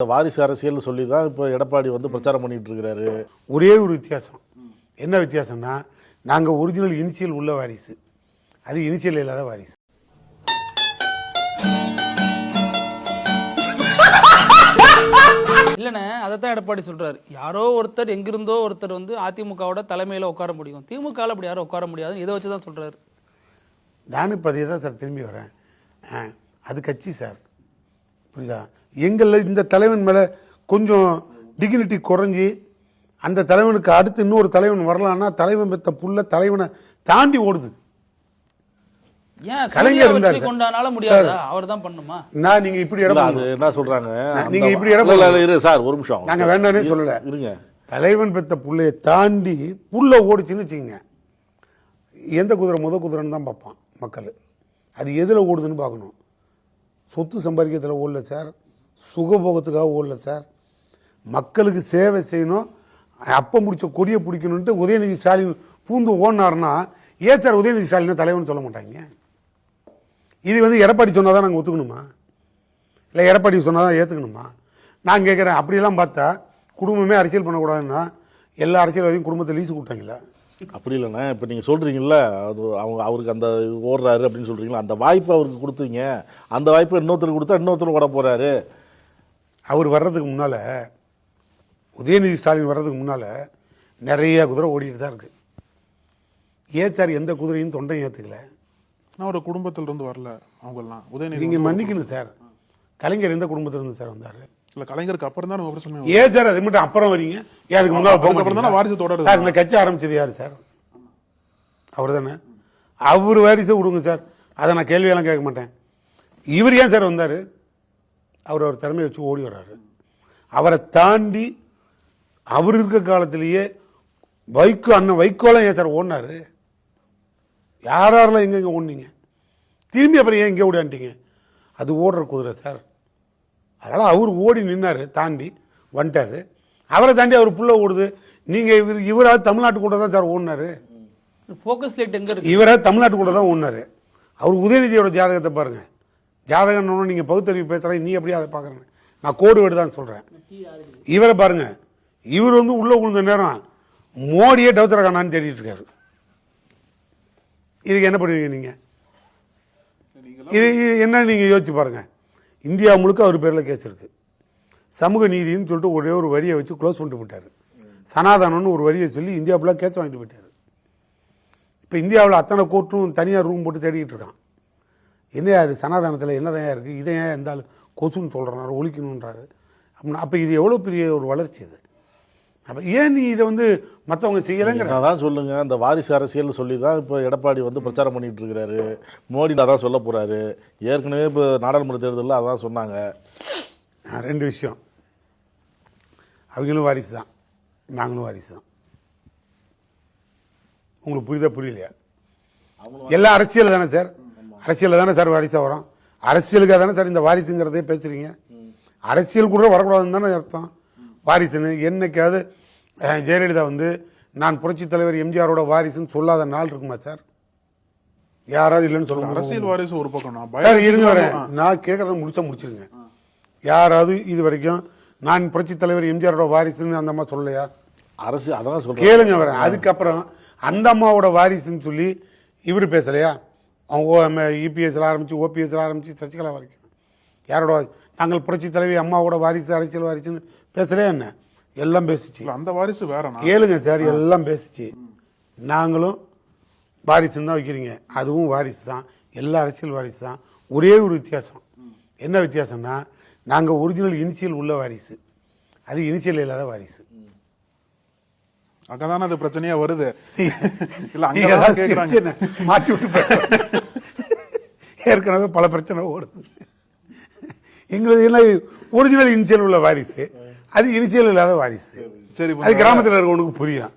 வாரிசு அரசியல் சொல்லி தான் இப்போ எடப்பாடி வந்து பிரச்சாரம் பண்ணிட்டு இருக்கிறாரு. ஒரே ஒரு வித்தியாசம். என்ன வித்தியாசம்னா, நாங்கள் ஒரிஜினல் இனிஷியல் உள்ள வாரிசு, அது இனிஷியல் இல்லாத வாரிசு. இல்லைண்ணே, அதைத்தான் எடப்பாடி சொல்றாரு. யாரோ ஒருத்தர் எங்கிருந்தோ ஒருத்தர் வந்து அதிமுகவோட தலைமையில உட்கார முடியும், திமுகவில் அப்படி யாரும் உட்கார முடியாதுன்னு இதை வச்சு தான் சொல்றாரு. நானும் இப்போ அதே தான் சார் திரும்பி வரேன். அது கட்சி சார், புரியுதா? எங்களில் இந்த தலைவன் மேலே கொஞ்சம் டிக்னிட்டி குறைஞ்சி அந்த தலைவனுக்கு அடுத்து இன்னொரு தலைவன் வரலான்னா தலைவன் பெற்ற புள்ள தலைவனை தாண்டி ஓடுது. கலைஞர் கொண்டானால முடியாதா? அவர் தான் பண்ணுமா? நான் நீங்க இப்படி என்ன சொல்றாங்க, நீங்க இப்படி இடம் சார் ஒரு நிமிஷம், நாங்க வேண்டானே சொல்லல. இருங்க, தலைவன் பெற்ற புள்ளைய தாண்டி புள்ள ஓடிச்சுன்னு வச்சுக்கோங்க, எந்த குதிரை முத குதிரைன்னு தான் பார்ப்பான் மக்கள். அது எதில் ஓடுதுன்னு பார்க்கணும். சொத்து சம்பாதிக்கிறதுல ஓடல சார், சுகபோகத்துக்காக ஓடல சார், மக்களுக்கு சேவை செய்யணும், அப்போ முடிச்ச கொடியை பிடிக்கணுன்ட்டு உதயநிதி ஸ்டாலின் பூந்து ஓடினார்னா ஏன் சார் உதயநிதி ஸ்டாலின் தலைவன் சொல்ல மாட்டாங்க? இது வந்து எடப்பாடி சொன்னால் தான் நாங்கள் ஒத்துக்கணுமா, இல்லை எடப்பாடி சொன்னால் தான் ஏற்றுக்கணுமா? நான் கேட்குறேன், அப்படியெல்லாம் பார்த்தா குடும்பமே அரசியல் பண்ணக்கூடாதுன்னா எல்லா அரசியல்வாதியும் குடும்பத்தை லீஸு கொடுத்தாங்களா? அப்படி இல்லைண்ணா, இப்போ நீங்கள் சொல்கிறீங்கள அது அவருக்கு அந்த ஓடுறாரு அப்படின்னு சொல்கிறீங்களா, அந்த வாய்ப்பு அவருக்கு கொடுத்தீங்க, அந்த வாய்ப்பு இன்னொருத்தருக்கு கொடுத்தா இன்னொருத்தர் ஓட போகிறாரு. அவர் வர்றதுக்கு முன்னால், உதயநிதி ஸ்டாலின் வர்றதுக்கு முன்னால் நிறைய குதிரை ஓடிட்டு தான் இருக்குது. ஏன் சார் எந்த குதிரையும் தொண்டையும் ஏற்றுக்கல? நான் ஒரு குடும்பத்திலிருந்து வரல அவங்கெல்லாம். உதயநிதி நீங்கள் மன்னிக்கணும் சார், கலைஞர் எந்த குடும்பத்திலிருந்து சார் வந்தார்? இல்லை, கலைஞருக்கு அப்புறம் தான் நம்ம சொன்னோம். ஏன் சார் அது மட்டும் அப்புறம் வரீங்க? ஏன் அதுக்கு முன்னால் போக அப்புறம் தானே வாரிசு தொடருது சார்? இந்த கட்சி ஆரம்பிச்சது யார் சார்? அவர் தானே. அவர் வாரிசை விடுங்க சார், அதை நான் கேள்வியெல்லாம் கேட்க மாட்டேன். இவர் ஏன் சார் வந்தார்? அவர் திறமையை வச்சு ஓடி வர்றாரு. அவரை தாண்டி அவர் இருக்க காலத்திலேயே வைகோ, அண்ணன் வைகோலாம் ஏன் சார் ஓடினாரு? யாரெல்லாம் எங்கெங்கே ஓடினீங்க? திரும்பி அப்புறம் ஏன் இங்கே ஓடியான்ட்டீங்க? அது ஓடுற குதிரை சார். அதனால் அவர் ஓடி நின்னார், தாண்டி வந்துட்டார். அவரை தாண்டி அவர் புள்ள ஓடுது. நீங்கள் இவராது தமிழ்நாட்டு கூட தான் சார் ஓடினார். ஃபோக்கஸ் லைட் எங்கே இருக்கு? இவராது தமிழ்நாட்டு கூட தான் ஓடினார். அவர் உதயநிதியோட ஜாதகத்தை பாருங்கள். ஜாதகம்னு நீங்கள் பகுத்தறிவு பேசுகிறேன், நீ அப்படியே அதை பார்க்குறேன், நான் கோடு வேடு தான் சொல்கிறேன். இவரை பாருங்கள், இவர் வந்து உள்ளே விழுந்த நேரம் மோடியே டவுச்சர காணான்னு தேடிட்டு இருக்காரு. இதுக்கு என்ன பண்ணுவீங்க நீங்கள்? இது என்ன நீங்கள் யோசிச்சு பாருங்கள். இந்தியா முழுக்க அவர் பேரில் கேஸ் இருக்குது. சமூக நீதினு சொல்லிட்டு ஒரே ஒரு வரியை வச்சு க்ளோஸ் பண்ணிட்டு போயிட்டார். சனாதனம்னு ஒரு வரியை சொல்லி இந்தியா ஃபுல்லாக கேஸ் வாங்கிட்டு போயிட்டார். இப்போ இந்தியாவில் அத்தனை கோர்ட்டும் தனியாக ரூம் போட்டு தேடிக்கிட்டு இருக்கான். என்ன அது சனாதனத்தில் என்னதான் இருக்குது, இதை ஏன் இருந்தாலும் கொசுன்னு சொல்கிறாரு, ஒழிக்கணுன்றாரு அப்படின்னா, அப்போ இது எவ்வளோ பெரிய ஒரு வளர்ச்சி இது. அப்போ ஏன் நீ இதை வந்து மற்றவங்க செய்யலைங்கிற தான் சொல்லுங்க. அந்த வாரிசு அரசியல் சொல்லி தான் இப்போ எடப்பாடி வந்து பிரச்சாரம் பண்ணிட்டு இருக்கிறாரு. மோடி அதான் சொல்ல போறாரு. ஏற்கனவே இப்போ நாடாளுமன்ற தேர்தலில் அதான் சொன்னாங்க. ரெண்டு விஷயம், அவங்களும் வாரிசு தான், நாங்களும் வாரிசு தான். உங்களுக்கு புரியுதா புரியலையா? எல்லாம் அரசியல் தானே சார், அரசியலில் தானே சார் வாரிசாக வரும். அரசியலுக்காக தானே சார் இந்த வாரிசுங்கிறதே பேசுறீங்க. அரசியல் கூட வரக்கூடாதுன்னு தானே அர்த்தம். வாரிசுன்னு என்னைக்காவது ஜெயலலிதா வந்து நான் புரட்சி தலைவர் எம்ஜிஆரோட வாரிசுன்னு சொல்லாத நாள் இருக்குமா சார்? யாராவது இல்லைன்னு சொல்லுங்க. அரசியல் வாரிசு ஒரு பக்கம் சார் இருங்க வரேன், நான் கேட்கறத முடிச்சிருங்க. யாராவது இது வரைக்கும் நான் புரட்சி தலைவர் எம்ஜிஆரோட வாரிசுன்னு அந்த அம்மா சொல்லலையா? அரசு அதான் சொல்றேன், கேளுங்க வரேன். அதுக்கப்புறம் அந்த அம்மாவோட வாரிசுன்னு சொல்லி இவர் பேசலையா? அவங்க இபிஎஸ்ல ஆரம்பிச்சு ஓபிஎஸ்ல ஆரம்பிச்சு சசிகலா வரைக்கும் யாரோட நாங்கள் புரட்சி தலைவி அம்மாவோட வாரிசு அரசியல் வாரிசுன்னு பேசலையா? என்ன எல்லாம் பேசிச்சு. அந்த வாரிசு வேற. கேளுங்க சார், எல்லாம் பேசிச்சு. நாங்களும் வாரிசுன்னு தான் வைக்கிறீங்க, அதுவும் வாரிசு தான், எல்லா அரசியல் வாரிசு தான். ஒரே ஒரு வித்தியாசம். என்ன வித்தியாசம்னா, நாங்கள் ஒரிஜினல் இனிஷியல் உள்ள வாரிசு, அது இனிஷியல் இல்லாத வாரிசு. அங்கதானே அது பிரச்சனையா வருது. இல்ல மாற்றி விட்டு ஏற்கனவே பல பிரச்சனை ஓடுது. எங்களது என்ன ஒரிஜினல் இனிஷியல் உள்ள வாரிசு, அது இனிஷியல் இல்லாத வாரிசு. சரி, அது கிராமத்தில் இருக்கவனுக்கு புரியும்.